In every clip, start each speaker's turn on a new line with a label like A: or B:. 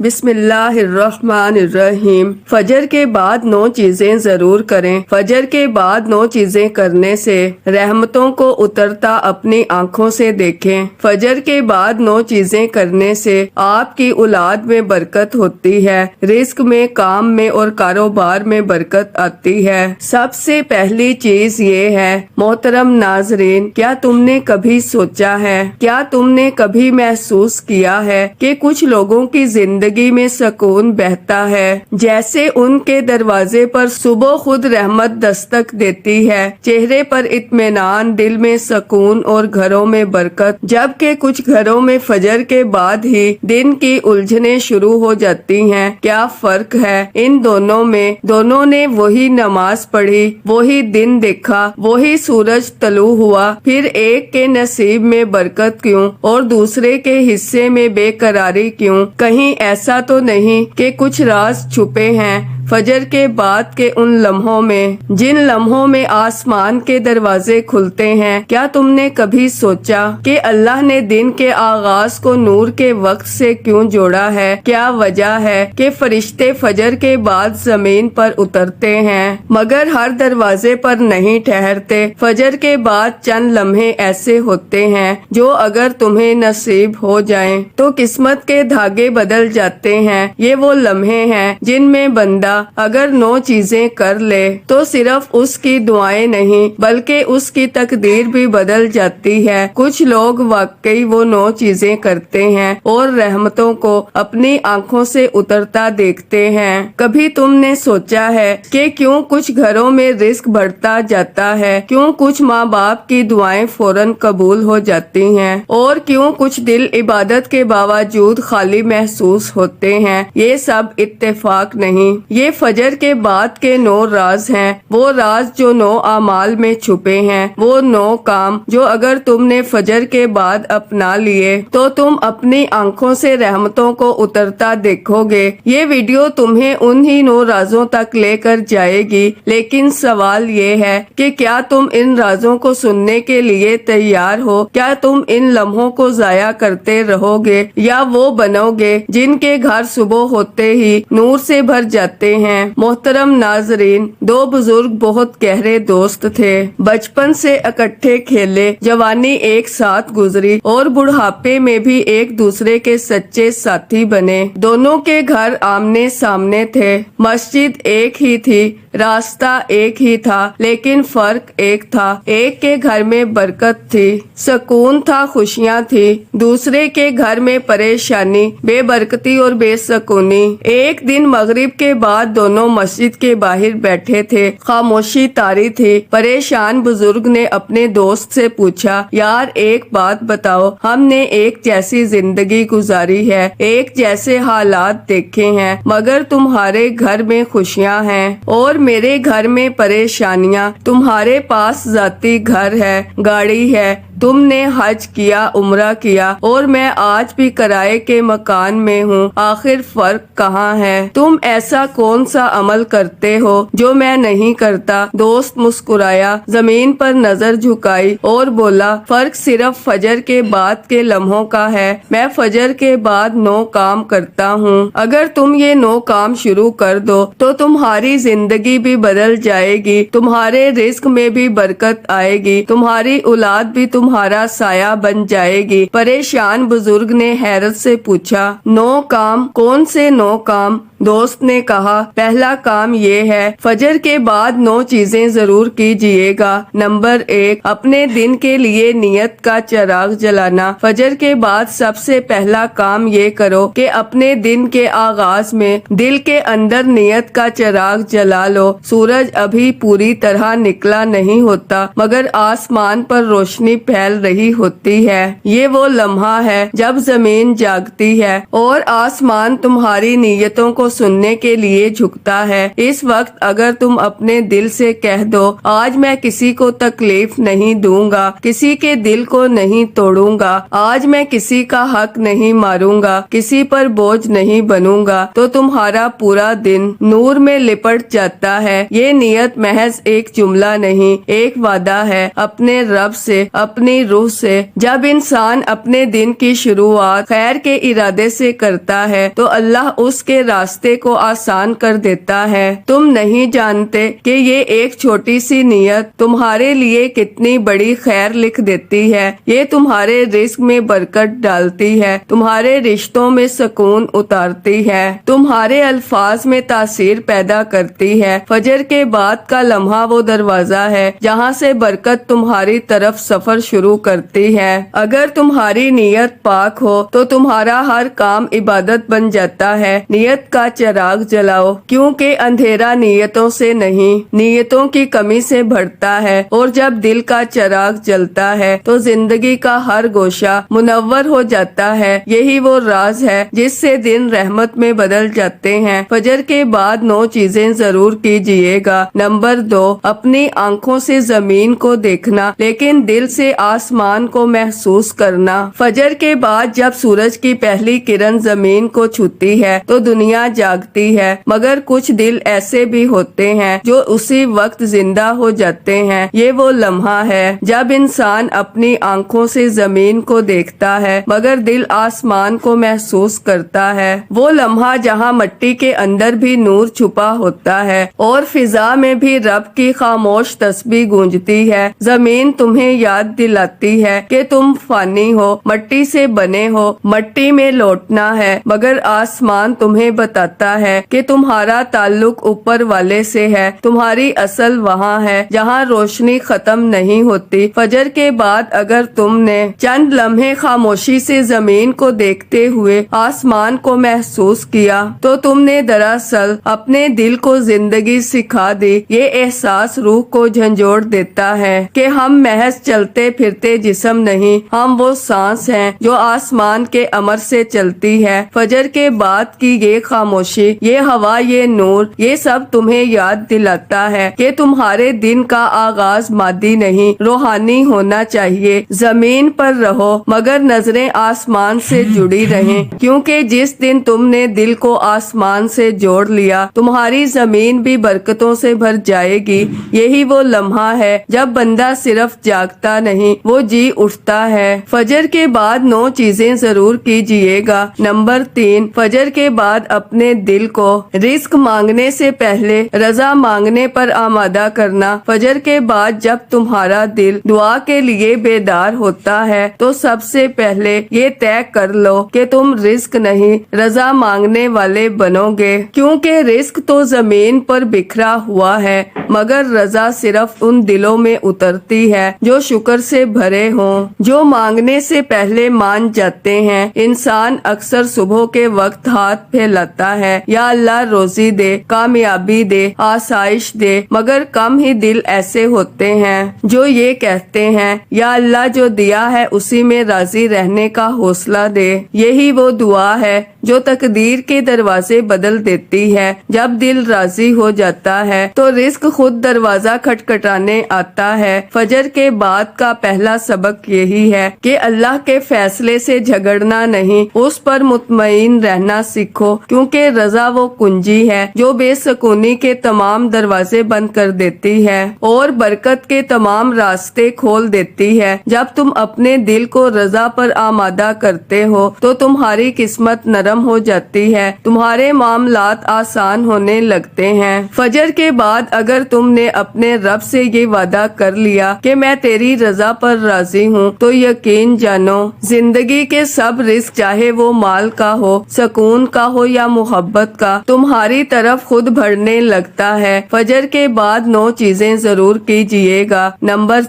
A: بسم اللہ الرحمن الرحیم۔ فجر کے بعد 9 چیزیں ضرور کریں۔ فجر کے بعد 9 چیزیں کرنے سے رحمتوں کو اترتا اپنی آنکھوں سے دیکھیں۔ فجر کے بعد 9 چیزیں کرنے سے آپ کی اولاد میں برکت ہوتی ہے، رزق میں، کام میں اور کاروبار میں برکت آتی ہے۔ سب سے پہلی چیز یہ ہے، محترم ناظرین، کیا تم نے کبھی سوچا ہے، کیا تم نے کبھی محسوس کیا ہے کہ کچھ لوگوں کی زندگی میں سکون بہتا ہے جیسے ان کے دروازے پر صبح خود رحمت دستک دیتی ہے، چہرے پر اطمینان، دل میں سکون اور گھروں میں برکت، جبکہ کچھ گھروں میں فجر کے بعد ہی دن کی الجھنیں شروع ہو جاتی ہیں۔ کیا فرق ہے ان دونوں میں؟ دونوں نے وہی نماز پڑھی، وہی دن دیکھا، وہی سورج طلوع ہوا، پھر ایک کے نصیب میں برکت کیوں اور دوسرے کے حصے میں بے قراری کیوں؟ کہیں ایسا تو نہیں کہ کچھ راز چھپے ہیں فجر کے بعد کے ان لمحوں میں، جن لمحوں میں آسمان کے دروازے کھلتے ہیں؟ کیا تم نے کبھی سوچا کہ اللہ نے دن کے آغاز کو نور کے وقت سے کیوں جوڑا ہے؟ کیا وجہ ہے کہ فرشتے فجر کے بعد زمین پر اترتے ہیں مگر ہر دروازے پر نہیں ٹھہرتے؟ فجر کے بعد چند لمحے ایسے ہوتے ہیں جو اگر تمہیں نصیب ہو جائیں تو قسمت کے دھاگے بدل جاتے ہیں۔ یہ وہ لمحے ہیں جن میں بندہ اگر 9 چیزیں کر لے تو صرف اس کی دعائیں نہیں بلکہ اس کی تقدیر بھی بدل جاتی ہے۔ کچھ لوگ واقعی وہ 9 چیزیں کرتے ہیں اور رحمتوں کو اپنی آنکھوں سے اترتا دیکھتے ہیں۔ کبھی تم نے سوچا ہے کہ کیوں کچھ گھروں میں رزق بڑھتا جاتا ہے، کیوں کچھ ماں باپ کی دعائیں فوراً قبول ہو جاتی ہیں اور کیوں کچھ دل عبادت کے باوجود خالی محسوس ہوتے ہیں؟ یہ سب اتفاق نہیں، یہ فجر کے بعد کے 9 راز ہیں، وہ راز جو 9 اعمال میں چھپے ہیں، وہ 9 کام جو اگر تم نے فجر کے بعد اپنا لیے تو تم اپنی آنکھوں سے رحمتوں کو اترتا دیکھو گے۔ یہ ویڈیو تمہیں انہی 9 رازوں تک لے کر جائے گی، لیکن سوال یہ ہے کہ کیا تم ان رازوں کو سننے کے لیے تیار ہو؟ کیا تم ان لمحوں کو ضائع کرتے رہو گے یا وہ بنو گے جن کے گھر صبح ہوتے ہی نور سے بھر جاتے ہیں؟ محترم ناظرین، 2 بزرگ بہت گہرے دوست تھے، بچپن سے اکٹھے کھیلے، جوانی ایک ساتھ گزری اور بڑھاپے میں بھی ایک دوسرے کے سچے ساتھی بنے۔ دونوں کے گھر آمنے سامنے تھے، مسجد ایک ہی تھی، راستہ ایک ہی تھا، لیکن فرق ایک تھا، ایک کے گھر میں برکت تھی، سکون تھا، خوشیاں تھی، دوسرے کے گھر میں پریشانی، بے برکتی اور بے سکونی۔ ایک دن مغرب کے بعد دونوں مسجد کے باہر بیٹھے تھے، خاموشی طاری تھی۔ پریشان بزرگ نے اپنے دوست سے پوچھا، یار ایک بات بتاؤ، ہم نے ایک جیسی زندگی گزاری ہے، ایک جیسے حالات دیکھے ہیں، مگر تمہارے گھر میں خوشیاں ہیں اور میرے گھر میں پریشانیاں۔ تمہارے پاس ذاتی گھر ہے، گاڑی ہے، تم نے حج کیا، عمرہ کیا اور میں آج بھی کرائے کے مکان میں ہوں، آخر فرق کہاں ہے؟ تم ایسا کون سا عمل کرتے ہو جو میں نہیں کرتا؟ دوست مسکرایا، زمین پر نظر جھکائی اور بولا، فرق صرف فجر کے بعد کے لمحوں کا ہے، میں فجر کے بعد 9 کام کرتا ہوں، اگر تم یہ 9 کام شروع کر دو تو تمہاری زندگی بھی بدل جائے گی، تمہارے رزق میں بھی برکت آئے گی، تمہاری اولاد بھی تمہارا سایہ بن جائے گی۔ پریشان بزرگ نے حیرت سے پوچھا، 9 کام؟ کون سے 9 کام؟ دوست نے کہا، پہلا کام یہ ہے، فجر کے بعد 9 چیزیں ضرور کیجئے گا۔ نمبر 1، اپنے دن کے لیے نیت کا چراغ جلانا۔ فجر کے بعد سب سے پہلا کام یہ کرو کہ اپنے دن کے آغاز میں دل کے اندر نیت کا چراغ جلا لو۔ سورج ابھی پوری طرح نکلا نہیں ہوتا مگر آسمان پر روشنی پھیل رہی ہوتی ہے۔ یہ وہ لمحہ ہے جب زمین جاگتی ہے اور آسمان تمہاری نیتوں کو سننے کے لیے جھکتا ہے۔ اس وقت اگر تم اپنے دل سے کہہ دو، آج میں کسی کو تکلیف نہیں دوں گا، کسی کے دل کو نہیں توڑوں گا، آج میں کسی کا حق نہیں ماروں گا، کسی پر بوجھ نہیں بنوں گا، تو تمہارا پورا دن نور میں لپٹ جاتا ہے۔ یہ نیت محض ایک جملہ نہیں، ایک وعدہ ہے اپنے رب سے، اپنے اپنی روح سے۔ جب انسان اپنے دن کی شروعات خیر کے ارادے سے کرتا ہے تو اللہ اس کے راستے کو آسان کر دیتا ہے۔ تم نہیں جانتے کہ یہ ایک چھوٹی سی نیت تمہارے لیے کتنی بڑی خیر لکھ دیتی ہے۔ یہ تمہارے رزق میں برکت ڈالتی ہے، تمہارے رشتوں میں سکون اتارتی ہے، تمہارے الفاظ میں تاثیر پیدا کرتی ہے۔ فجر کے بعد کا لمحہ وہ دروازہ ہے جہاں سے برکت تمہاری طرف سفر شروع کرتی ہے۔ اگر تمہاری نیت پاک ہو تو تمہارا ہر کام عبادت بن جاتا ہے۔ نیت کا چراغ جلاؤ، کیونکہ اندھیرا نیتوں سے نہیں، نیتوں کی کمی سے بڑھتا ہے، اور جب دل کا چراغ جلتا ہے تو زندگی کا ہر گوشہ منور ہو جاتا ہے۔ یہی وہ راز ہے جس سے دن رحمت میں بدل جاتے ہیں۔ فجر کے بعد 9 چیزیں ضرور کیجئے گا۔ نمبر 2، اپنی آنکھوں سے زمین کو دیکھنا لیکن دل سے آسمان کو محسوس کرنا۔ فجر کے بعد جب سورج کی پہلی کرن زمین کو چھوتی ہے تو دنیا جاگتی ہے، مگر کچھ دل ایسے بھی ہوتے ہیں جو اسی وقت زندہ ہو جاتے ہیں۔ یہ وہ لمحہ ہے جب انسان اپنی آنکھوں سے زمین کو دیکھتا ہے مگر دل آسمان کو محسوس کرتا ہے۔ وہ لمحہ جہاں مٹی کے اندر بھی نور چھپا ہوتا ہے اور فضا میں بھی رب کی خاموش تسبیح گونجتی ہے۔ زمین تمہیں یاد دلاتی ہے کہ تم فانی ہو، مٹی سے بنے ہو، مٹی میں لوٹنا ہے، مگر آسمان تمہیں بتاتا ہے کہ تمہارا تعلق اوپر والے سے ہے، تمہاری اصل وہاں ہے جہاں روشنی ختم نہیں ہوتی۔ فجر کے بعد اگر تم نے چند لمحے خاموشی سے زمین کو دیکھتے ہوئے آسمان کو محسوس کیا تو تم نے دراصل اپنے دل کو زندگی سکھا دی۔ یہ احساس روح کو جھنجھوڑ دیتا ہے کہ ہم محض چلتے پھرتے جسم نہیں، ہم وہ سانس ہیں جو آسمان کے امر سے چلتی ہے۔ فجر کے بعد کی یہ خاموشی، یہ ہوا، یہ نور، یہ سب تمہیں یاد دلاتا ہے کہ تمہارے دن کا آغاز مادی نہیں، روحانی ہونا چاہیے۔ زمین پر رہو مگر نظریں آسمان سے جڑی رہیں، کیونکہ جس دن تم نے دل کو آسمان سے جوڑ لیا تمہاری زمین بھی برکتوں سے بھر جائے گی۔ یہی وہ لمحہ ہے جب بندہ صرف جاگتا نہیں، وہ جی اٹھتا ہے۔ فجر کے بعد 9 چیزیں ضرور کیجئے گا۔ نمبر 3، فجر کے بعد اپنے دل کو رزق مانگنے سے پہلے رضا مانگنے پر آمادہ کرنا۔ فجر کے بعد جب تمہارا دل دعا کے لیے بیدار ہوتا ہے تو سب سے پہلے یہ طے کر لو کہ تم رزق نہیں، رضا مانگنے والے بنو گے، کیونکہ رزق تو زمین پر بکھرا ہوا ہے مگر رضا صرف ان دلوں میں اترتی ہے جو شکر سے بھرے ہوں، جو مانگنے سے پہلے مان جاتے ہیں۔ انسان اکثر صبح کے وقت ہاتھ پھیلاتا ہے، یا اللہ روزی دے، کامیابی دے، آسائش دے، مگر کم ہی دل ایسے ہوتے ہیں جو یہ کہتے ہیں یا اللہ جو دیا ہے اسی میں راضی رہنے کا حوصلہ دے۔ یہی وہ دعا ہے جو تقدیر کے دروازے بدل دیتی ہے۔ جب دل راضی ہو جاتا ہے تو رزق خود دروازہ کھٹکھٹانے آتا ہے۔ فجر کے بعد کا پہلا سبق یہی ہے کہ اللہ کے فیصلے سے جھگڑنا نہیں، اس پر مطمئن رہنا سیکھو، کیونکہ رضا وہ کنجی ہے جو بے سکونی کے تمام دروازے بند کر دیتی ہے اور برکت کے تمام راستے کھول دیتی ہے۔ جب تم اپنے دل کو رضا پر آمادہ کرتے ہو تو تمہاری قسمت نرم ہو جاتی ہے، تمہارے معاملات آسان ہونے لگتے ہیں۔ فجر کے بعد اگر تم نے اپنے رب سے یہ وعدہ کر لیا کہ میں تیری رضا پر راضی ہوں تو یقین جانو زندگی کے سب رزق، چاہے وہ مال کا ہو، سکون کا ہو یا محبت کا، تمہاری طرف خود بڑھنے لگتا ہے۔ فجر کے بعد 9 چیزیں ضرور کیجئے گا۔ نمبر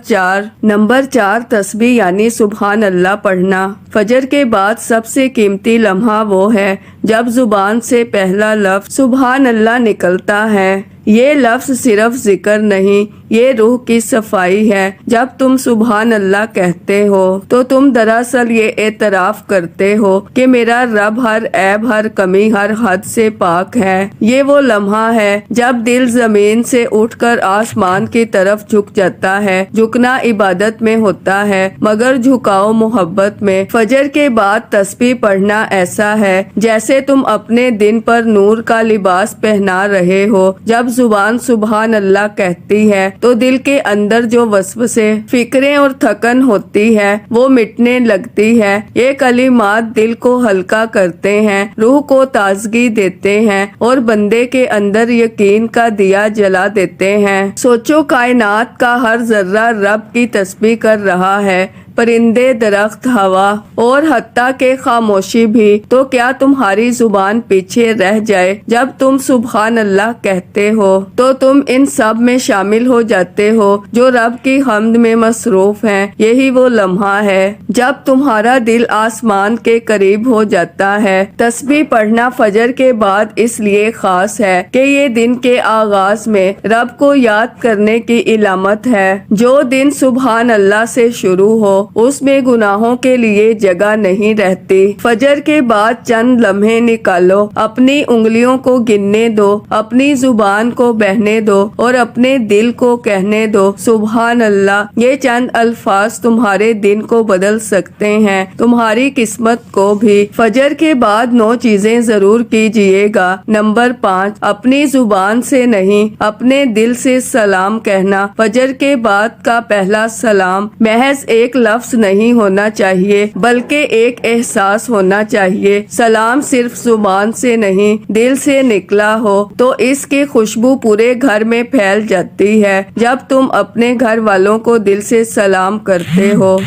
A: 4 تسبیح یعنی سبحان اللہ پڑھنا۔ فجر کے بعد سب سے قیمتی لمحہ وہ ہے جب زبان سے پہلا لفظ سبحان اللہ نکلتا ہے۔ یہ لفظ صرف ذکر نہیں، یہ روح کی صفائی ہے۔ جب تم سبحان اللہ کہتے ہو تو تم دراصل یہ اعتراف کرتے ہو کہ میرا رب ہر عیب، ہر کمی، ہر حد سے پاک ہے۔ یہ وہ لمحہ ہے جب دل زمین سے اٹھ کر آسمان کی طرف جھک جاتا ہے۔ جھکنا عبادت میں ہوتا ہے مگر جھکاؤ محبت میں۔ فجر کے بعد تسبیح پڑھنا ایسا ہے جیسے تم اپنے دن پر نور کا لباس پہنا رہے ہو۔ جب زبان سبحان اللہ کہتی ہے تو دل کے اندر جو وسوسے، فکریں اور تھکن ہوتی ہے وہ مٹنے لگتی ہے۔ یہ کلمات دل کو ہلکا کرتے ہیں، روح کو تازگی دیتے ہیں اور بندے کے اندر یقین کا دیا جلا دیتے ہیں۔ سوچو، کائنات کا ہر ذرہ رب کی تسبیح کر رہا ہے، پرندے، درخت، ہوا اور حتیٰ کہ خاموشی بھی۔ تو کیا تمہاری زبان پیچھے رہ جائے جب تم سبحان اللہ کہتے ہو تو تم ان سب میں شامل ہو جاتے ہو جو رب کی حمد میں مصروف ہیں۔ یہی وہ لمحہ ہے جب تمہارا دل آسمان کے قریب ہو جاتا ہے۔ تسبیح پڑھنا فجر کے بعد اس لیے خاص ہے کہ یہ دن کے آغاز میں رب کو یاد کرنے کی علامت ہے۔ جو دن سبحان اللہ سے شروع ہو اس میں گناہوں کے لیے جگہ نہیں رہتی۔ فجر کے بعد چند لمحے نکالو، اپنی انگلیوں کو گننے دو، اپنی زبان کو بہنے دو اور اپنے دل کو کہنے دو سبحان اللہ۔ یہ چند الفاظ تمہارے دن کو بدل سکتے ہیں، تمہاری قسمت کو بھی۔ فجر کے بعد 9 چیزیں ضرور کیجئے گا۔ نمبر 5، اپنی زبان سے نہیں اپنے دل سے سلام کہنا۔ فجر کے بعد کا پہلا سلام محض ایک لفظ نہیں ہونا چاہیے بلکہ ایک احساس ہونا چاہیے۔ سلام صرف زبان سے نہیں دل سے نکلا ہو تو اس کی خوشبو پورے گھر میں پھیل جاتی ہے۔ جب تم اپنے گھر والوں کو دل سے سلام کرتے ہو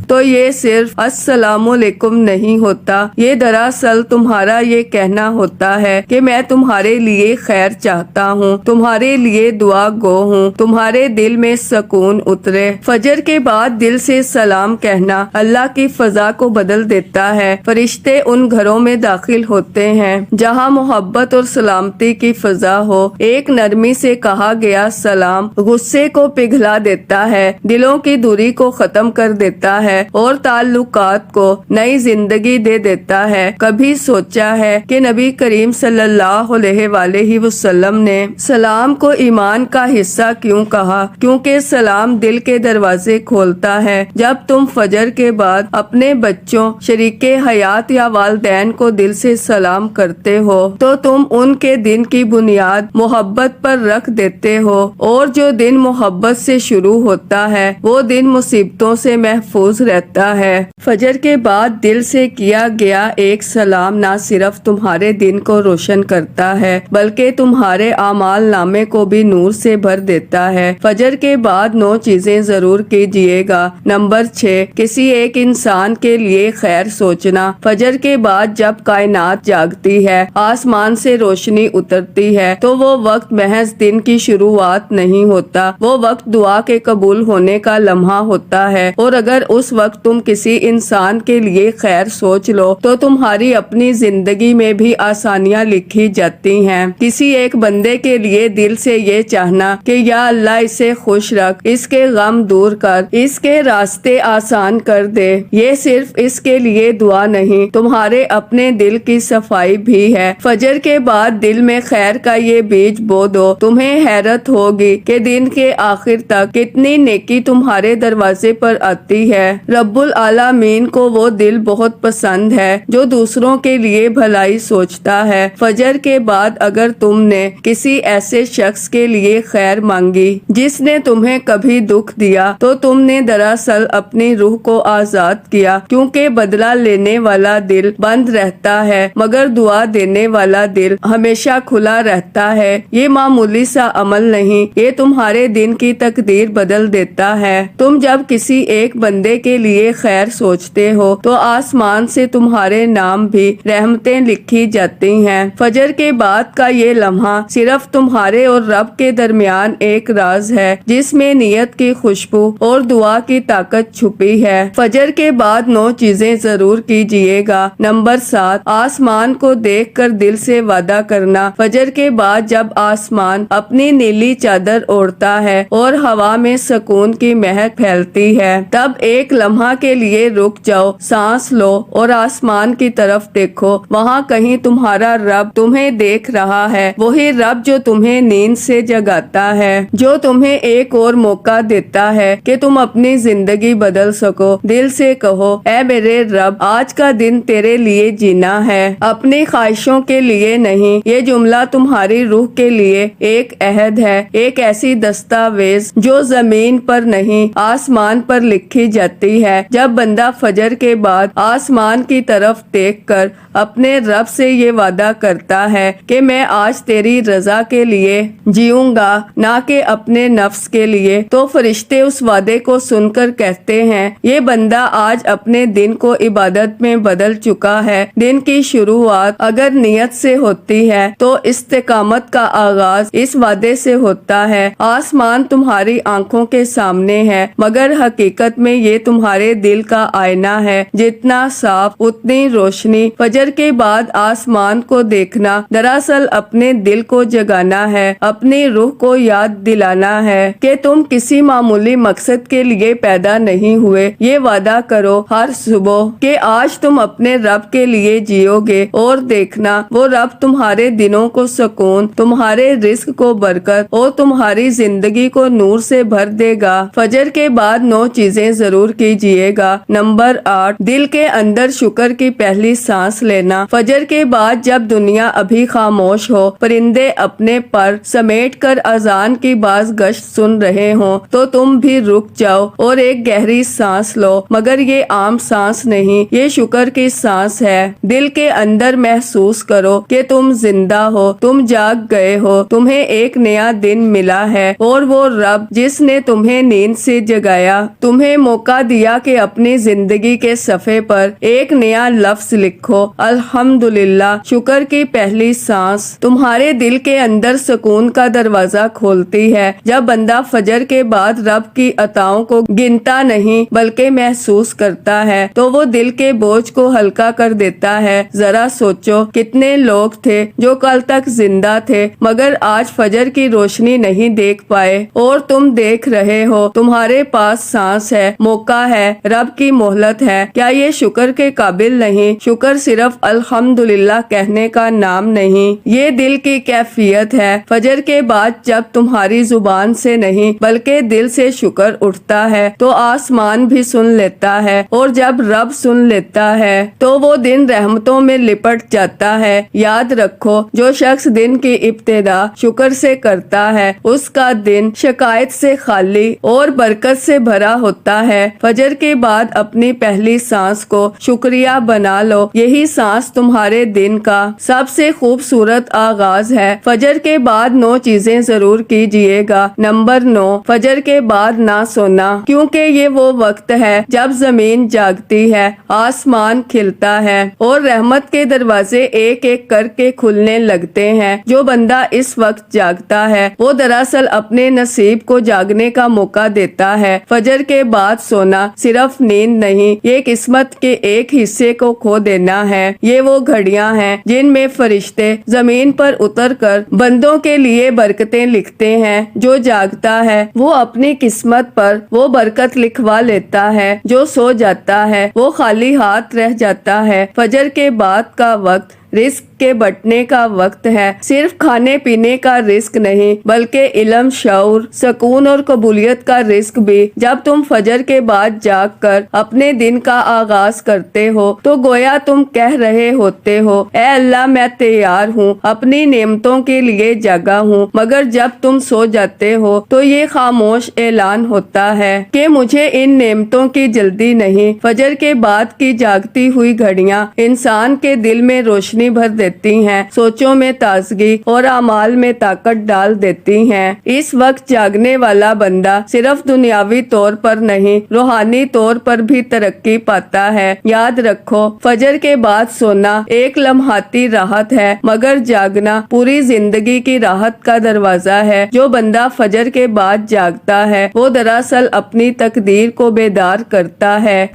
A: تو یہ صرف السلام علیکم نہیں ہوتا، یہ دراصل تمہارا یہ کہنا ہوتا ہے کہ میں تمہارے لیے خیر چاہتا ہوں، تمہارے لیے دعا گو ہوں، تمہارے دل میں سکون اترے۔ فجر کے بعد دل سے سلام کہنا اللہ کی فضا کو بدل دیتا ہے۔ فرشتے ان گھروں میں داخل ہوتے ہیں جہاں محبت اور سلامتی کی فضا ہو۔ ایک نرمی سے کہا گیا سلام غصے کو پگھلا دیتا ہے، دلوں کی دوری کو ختم کر دیتا ہے اور تعلقات کو نئی زندگی دے دیتا ہے۔ کبھی سوچا ہے کہ نبی کریم صلی اللہ علیہ وآلہ وسلم نے سلام کو ایمان کا حصہ کیوں کہا؟ کیونکہ سلام دل کے دروازے کھولتا ہے۔ جب تم فجر کے بعد اپنے بچوں، شریک حیات یا والدین کو دل سے سلام کرتے ہو تو تم ان کے دن کی بنیاد محبت پر رکھ دیتے ہو، اور جو دن محبت سے شروع ہوتا ہے وہ دن مصیبتوں سے محفوظ رہتا ہے۔ فجر کے بعد دل سے کیا گیا ایک سلام نہ صرف تمہارے دن کو روشن کرتا ہے بلکہ تمہارے اعمال نامے کو بھی نور سے بھر دیتا ہے۔ فجر کے بعد 9 چیزیں ضرور کیجئے گا۔ نمبر 6، کسی ایک انسان کے لیے خیر سوچنا۔ فجر کے بعد جب کائنات جاگتی ہے، آسمان سے روشنی اترتی ہے تو وہ وقت محض دن کی شروعات نہیں ہوتا، وہ وقت دعا کے قبول ہونے کا لمحہ ہوتا ہے۔ اور اگر اس وقت تم کسی انسان کے لیے خیر سوچ لو تو تمہاری اپنی زندگی میں بھی آسانیاں لکھی جاتی ہیں۔ کسی ایک بندے کے لیے دل سے یہ چاہنا کہ یا اللہ اسے خوش رکھ، اس کے غم دور کر، اس کے راستے آسان کر دے، یہ صرف اس کے لیے دعا نہیں، تمہارے اپنے دل کی صفائی بھی ہے۔ فجر کے بعد دل میں خیر کا یہ بیج بو دو، تمہیں حیرت ہوگی کہ دن کے آخر تک کتنی نیکی تمہارے دروازے پر آتی ہے۔ رب العالمین کو وہ دل بہت پسند ہے جو دوسروں کے لیے بھلائی سوچتا ہے۔ فجر کے بعد اگر تم نے کسی ایسے شخص کے لیے خیر مانگی جس نے تمہیں کبھی دکھ دیا تو تم نے دراصل اپنی روح کو آزاد کیا، کیونکہ بدلہ لینے والا دل بند رہتا ہے مگر دعا دینے والا دل ہمیشہ کھلا رہتا ہے۔ یہ معمولی سا عمل نہیں، یہ تمہارے دن کی تقدیر بدل دیتا ہے۔ تم جب کسی ایک بندے کے لیے خیر سوچتے ہو تو آسمان سے تمہارے نام بھی رحمتیں لکھی جاتی ہیں۔ فجر کے بعد کا یہ لمحہ صرف تمہارے اور رب کے درمیان ایک راز ہے جس میں نیت کی خوشبو اور دعا کی طاقت چھپی ہے۔ فجر کے بعد 9 چیزیں ضرور کیجئے گا۔ نمبر 7، آسمان کو دیکھ کر دل سے وعدہ کرنا۔ فجر کے بعد جب آسمان اپنی نیلی چادر اوڑھتا ہے اور ہوا میں سکون کی مہک پھیلتی ہے تب ایک لمحہ کے لیے رک جاؤ، سانس لو اور آسمان کی طرف دیکھو۔ وہاں کہیں تمہارا رب تمہیں دیکھ رہا ہے، وہی رب جو تمہیں نیند سے جگاتا ہے، جو تمہیں ایک اور موقع دیتا ہے کہ تم اپنی زندگی بدل سکو۔ دل سے کہو اے میرے رب آج کا دن تیرے لیے جینا ہے، اپنی خواہشوں کے لیے نہیں۔ یہ جملہ تمہاری روح کے لیے ایک عہد ہے، ایک ایسی دستاویز جو زمین پر نہیں آسمان پر لکھی جاتی ہے۔ جب بندہ فجر کے بعد آسمان کی طرف دیکھ کر اپنے رب سے یہ وعدہ کرتا ہے کہ میں آج تیری رضا کے لیے جیوں گا نہ کہ اپنے نفس کے لیے، تو فرشتے اس وعدے کو سن کر کہتے ہیں یہ بندہ آج اپنے دن کو عبادت میں بدل چکا ہے۔ دن کی شروعات اگر نیت سے ہوتی ہے تو استقامت کا آغاز اس وعدے سے ہوتا ہے۔ آسمان تمہاری آنکھوں کے سامنے ہے مگر حقیقت میں یہ تمہارے دل کا آئینہ ہے، جتنا صاف اتنی روشنی۔ فجر کے بعد آسمان کو دیکھنا دراصل اپنے دل کو جگانا ہے، اپنی روح کو یاد دلانا ہے کہ تم کسی معمولی مقصد کے لیے پیدا نہیں ہوئے۔ یہ وعدہ کرو ہر صبح کہ آج تم اپنے رب کے لیے جیو گے، اور دیکھنا وہ رب تمہارے دنوں کو سکون، تمہارے رزق کو برکت اور تمہاری زندگی کو نور سے بھر دے گا۔ فجر کے بعد 9 چیزیں ضرور کیجیے گا۔ نمبر 8، دل کے اندر شکر کی پہلی سانس لینا۔ فجر کے بعد جب دنیا ابھی خاموش ہو، پرندے اپنے پر سمیٹ کر اذان کی باز گشت سن رہے ہوں، تو تم بھی رک جاؤ اور ایک گہری سانس لو، مگر یہ عام سانس نہیں، یہ شکر کی سانس ہے۔ دل کے اندر محسوس کرو کہ تم زندہ ہو، تم جاگ گئے ہو، تمہیں ایک نیا دن ملا ہے، اور وہ رب جس نے تمہیں نیند سے جگایا، تمہیں موقع دیا کہ اپنی زندگی کے صفحے پر ایک نیا لفظ لکھو۔ الحمدللہ، شکر کی پہلی سانس تمہارے دل کے اندر سکون کا دروازہ کھولتی ہے۔ جب بندہ فجر کے بعد رب کی عطاؤں کو گنتا نہیں بلکہ محسوس کرتا ہے تو وہ دل کے بوجھ کو ہلکا کر دیتا ہے۔ ذرا سوچو کتنے لوگ تھے جو کل تک زندہ تھے مگر آج فجر کی روشنی نہیں دیکھ پائے، اور تم دیکھ رہے ہو۔ تمہارے پاس سانس ہے، موقع ہے، رب کی مہلت ہے۔ کیا یہ شکر کے قابل نہیں؟ شکر صرف الحمدللہ کہنے کا نام نہیں، یہ دل کی کیفیت ہے۔ فجر کے بعد جب تمہاری زبان سے نہیں بلکہ دل سے شکر اٹھتا ہے تو آسمان بھی سن لیتا ہے، اور جب رب سن لیتا ہے تو وہ دن رحمتوں میں لپٹ جاتا ہے۔ یاد رکھو جو شخص دن کی ابتدا شکر سے کرتا ہے اس کا دن شکایت سے خالی اور برکت سے بھرا ہوتا ہے۔ فجر کے بعد اپنی پہلی سانس کو شکریہ بنا لو، یہی سانس تمہارے دن کا سب سے خوبصورت آغاز ہے۔ فجر کے بعد 9 چیزیں ضرور کیجیے گا۔ نمبر 9، فجر کے بعد نہ سونا، کیونکہ یہ وہ وقت ہے جب زمین جاگتی ہے، آسمان کھلتا ہے اور رحمت کے دروازے ایک ایک کر کے کھلنے لگتے ہیں۔ جو بندہ اس وقت جاگتا ہے وہ دراصل اپنے نصیب کو جاگنے کا موقع دیتا ہے۔ فجر کے بعد سونا صرف نیند نہیں، یہ قسمت کے ایک حصے کو کھو دینا ہے۔ یہ وہ گھڑیاں ہیں جن میں فرشتے زمین پر اتر کر بندوں کے لیے برکتیں لکھتے ہیں۔ جو جاگتا ہے وہ اپنی قسمت پر وہ برکت لکھوا لیتا ہے، جو سو جاتا ہے وہ خالی ہاتھ رہ جاتا ہے۔ فجر کے بعد کا وقت رزق کے بٹنے کا وقت ہے، صرف کھانے پینے کا رزق نہیں بلکہ علم، شعور، سکون اور قبولیت کا رزق بھی۔ جب تم فجر کے بعد جاگ کر اپنے دن کا آغاز کرتے ہو تو گویا تم کہہ رہے ہوتے ہو اے اللہ میں تیار ہوں، اپنی نعمتوں کے لیے جاگا ہوں۔ مگر جب تم سو جاتے ہو تو یہ خاموش اعلان ہوتا ہے کہ مجھے ان نعمتوں کی جلدی نہیں۔ فجر کے بعد کی جاگتی ہوئی گھڑیاں انسان کے دل میں روشنی بھر دیتی ہیں، سوچوں میں تازگی اور اعمال میں طاقت ڈال دیتی ہیں۔ اس وقت جاگنے والا بندہ صرف دنیاوی طور پر نہیں روحانی طور پر بھی ترقی پاتا ہے۔ یاد رکھو فجر کے بعد سونا ایک لمحاتی راحت ہے مگر جاگنا پوری زندگی کی راحت کا دروازہ ہے۔ جو بندہ فجر کے بعد جاگتا ہے وہ دراصل اپنی تقدیر کو بیدار کرتا ہے۔